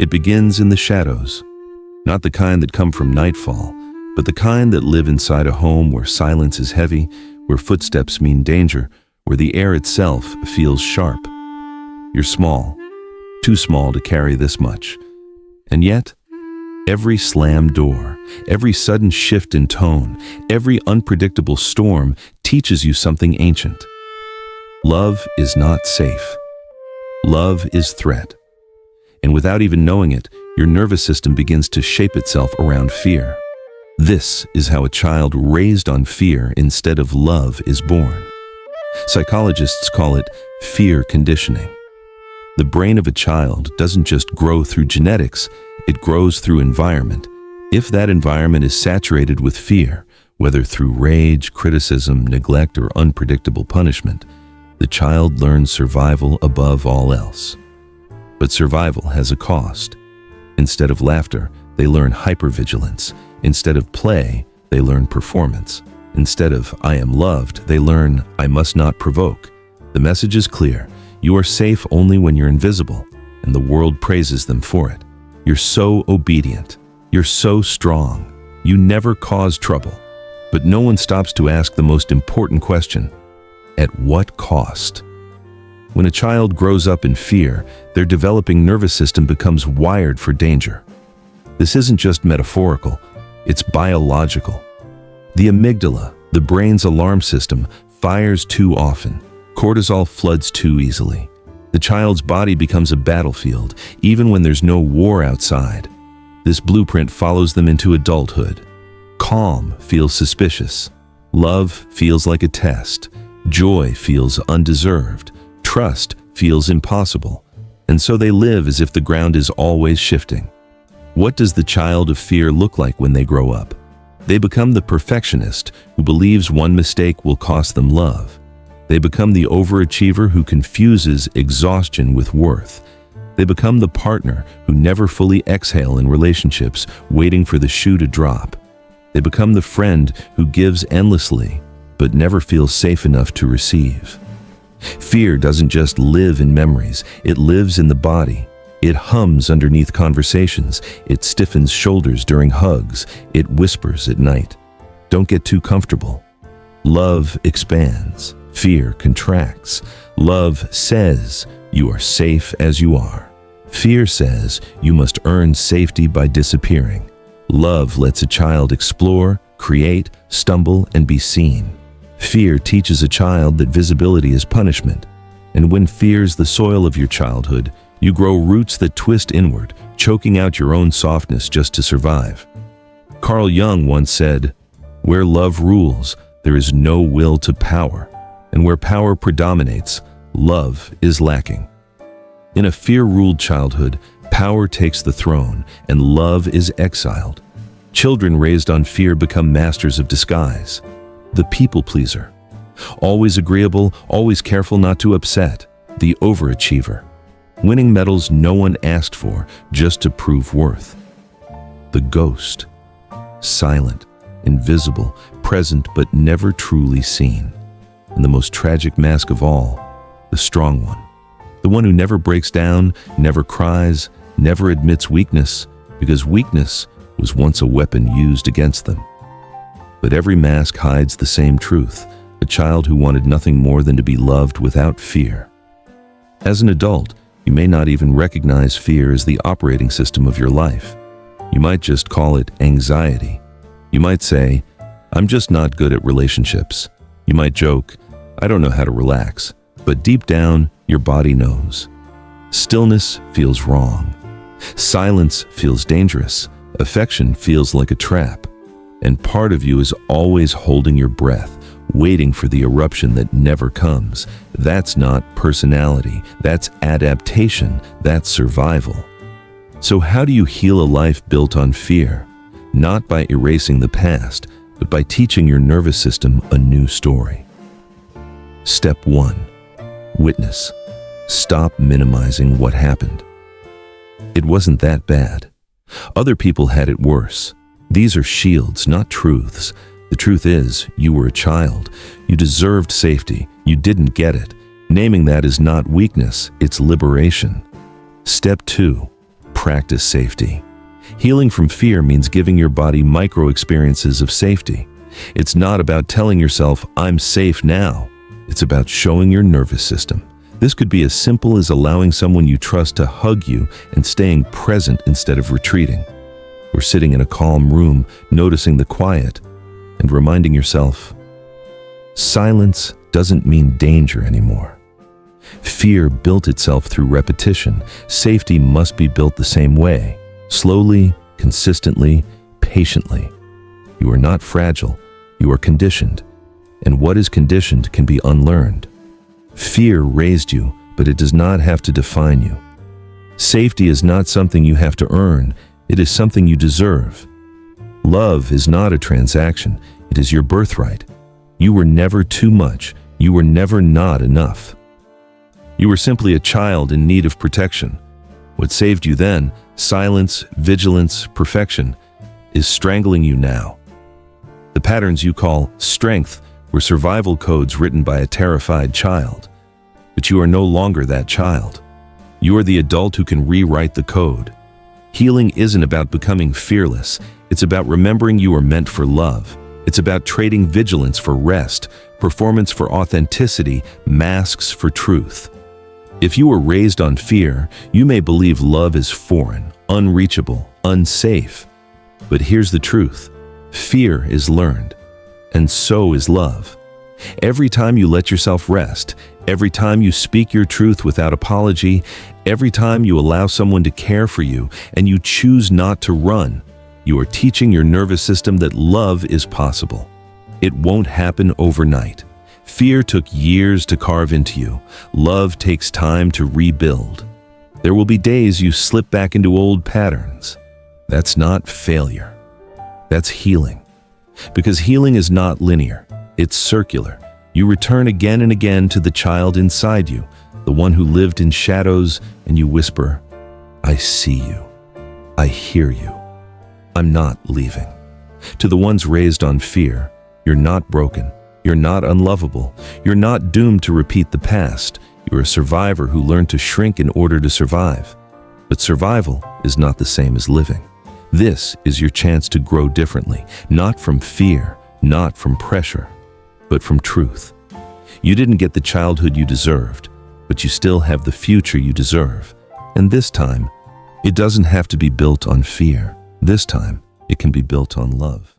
It begins in the shadows, not the kind that come from nightfall, but the kind that live inside a home where silence is heavy, where footsteps mean danger, where the air itself feels sharp. You're small, too small to carry this much. And yet, every slammed door, every sudden shift in tone, every unpredictable storm teaches you something ancient. Love is not safe. Love is threat. And without even knowing it, your nervous system begins to shape itself around fear. This is how a child raised on fear instead of love is born. Psychologists call it fear conditioning. The brain of a child doesn't just grow through genetics, it grows through environment. If that environment is saturated with fear, whether through rage, criticism, neglect, or unpredictable punishment, the child learns survival above all else. But survival has a cost. Instead of laughter, they learn hyper-vigilance. Instead of play, they learn performance. Instead of I am loved, they learn I must not provoke. The message is clear. You are safe only when you're invisible, and the world praises them for it. You're so obedient. You're so strong. You never cause trouble. But no one stops to ask the most important question: at what cost? When a child grows up in fear, their developing nervous system becomes wired for danger. This isn't just metaphorical, it's biological. The amygdala, the brain's alarm system, fires too often. Cortisol floods too easily. The child's body becomes a battlefield, even when there's no war outside. This blueprint follows them into adulthood. Calm feels suspicious. Love feels like a test. Joy feels undeserved. Trust feels impossible. And so they live as if the ground is always shifting. What does the child of fear look like when they grow up? They become the perfectionist who believes one mistake will cost them love. They become the overachiever who confuses exhaustion with worth. They become the partner who never fully exhale in relationships, waiting for the shoe to drop. They become the friend who gives endlessly, but never feels safe enough to receive. Fear doesn't just live in memories, it lives in the body. It hums underneath conversations, it stiffens shoulders during hugs, it whispers at night. Don't get too comfortable. Love expands, fear contracts. Love says you are safe as you are. Fear says you must earn safety by disappearing. Love lets a child explore, create, stumble, and be seen. Fear teaches a child that visibility is punishment. And when fear's the soil of your childhood, you grow roots that twist inward, choking out your own softness just to survive. Carl Jung once said, "Where love rules, there is no will to power, and where power predominates, love is lacking." In a fear-ruled childhood, power takes the throne, and love is exiled. Children raised on fear become masters of disguise. The people pleaser. Always agreeable, always careful not to upset. The overachiever. Winning medals no one asked for just to prove worth. The ghost. Silent, invisible, present but never truly seen. And the most tragic mask of all, the strong one. The one who never breaks down, never cries, never admits weakness, because weakness was once a weapon used against them. But every mask hides the same truth, a child who wanted nothing more than to be loved without fear. As an adult, you may not even recognize fear as the operating system of your life. You might just call it anxiety. You might say, "I'm just not good at relationships." You might joke, "I don't know how to relax." But deep down, your body knows. Stillness feels wrong. Silence feels dangerous. Affection feels like a trap. And part of you is always holding your breath, waiting for the eruption that never comes. That's not personality. That's adaptation. That's survival. So how do you heal a life built on fear? Not by erasing the past, but by teaching your nervous system a new story. Step 1. Witness. Stop minimizing what happened. It wasn't that bad. Other people had it worse. These are shields, not truths. The truth is, you were a child. You deserved safety. You didn't get it. Naming that is not weakness, it's liberation. Step 2. practice safety. Healing from fear means giving your body micro-experiences of safety. It's not about telling yourself, I'm safe now. It's about showing your nervous system. This could be as simple as allowing someone you trust to hug you and staying present instead of retreating. Or sitting in a calm room, noticing the quiet, and reminding yourself, silence doesn't mean danger anymore. Fear built itself through repetition. Safety must be built the same way, slowly, consistently, patiently. You are not fragile, you are conditioned, and what is conditioned can be unlearned. Fear raised you, but it does not have to define you. Safety is not something you have to earn, it is something you deserve. Love is not a transaction, it is your birthright. You were never too much, you were never not enough. You were simply a child in need of protection. What saved you then, silence, vigilance, perfection, is strangling you now. The patterns you call strength were survival codes written by a terrified child. But you are no longer that child. You are the adult who can rewrite the code. Healing isn't about becoming fearless. It's about remembering you are meant for love. It's about trading vigilance for rest, performance for authenticity, masks for truth. If you were raised on fear, you may believe love is foreign, unreachable, unsafe. But here's the truth. Fear is learned, and so is love. Every time you let yourself rest, every time you speak your truth without apology, every time you allow someone to care for you and you choose not to run, you are teaching your nervous system that love is possible. It won't happen overnight. Fear took years to carve into you. Love takes time to rebuild. There will be days you slip back into old patterns. That's not failure. That's healing. Because healing is not linear. It's circular. You return again and again to the child inside you, the one who lived in shadows, and you whisper, I see you. I hear you. I'm not leaving. To the ones raised on fear, you're not broken. You're not unlovable. You're not doomed to repeat the past. You're a survivor who learned to shrink in order to survive. But survival is not the same as living. This is your chance to grow differently, not from fear, not from pressure, but from truth. You didn't get the childhood you deserved, but you still have the future you deserve. And this time, it doesn't have to be built on fear. This time, it can be built on love.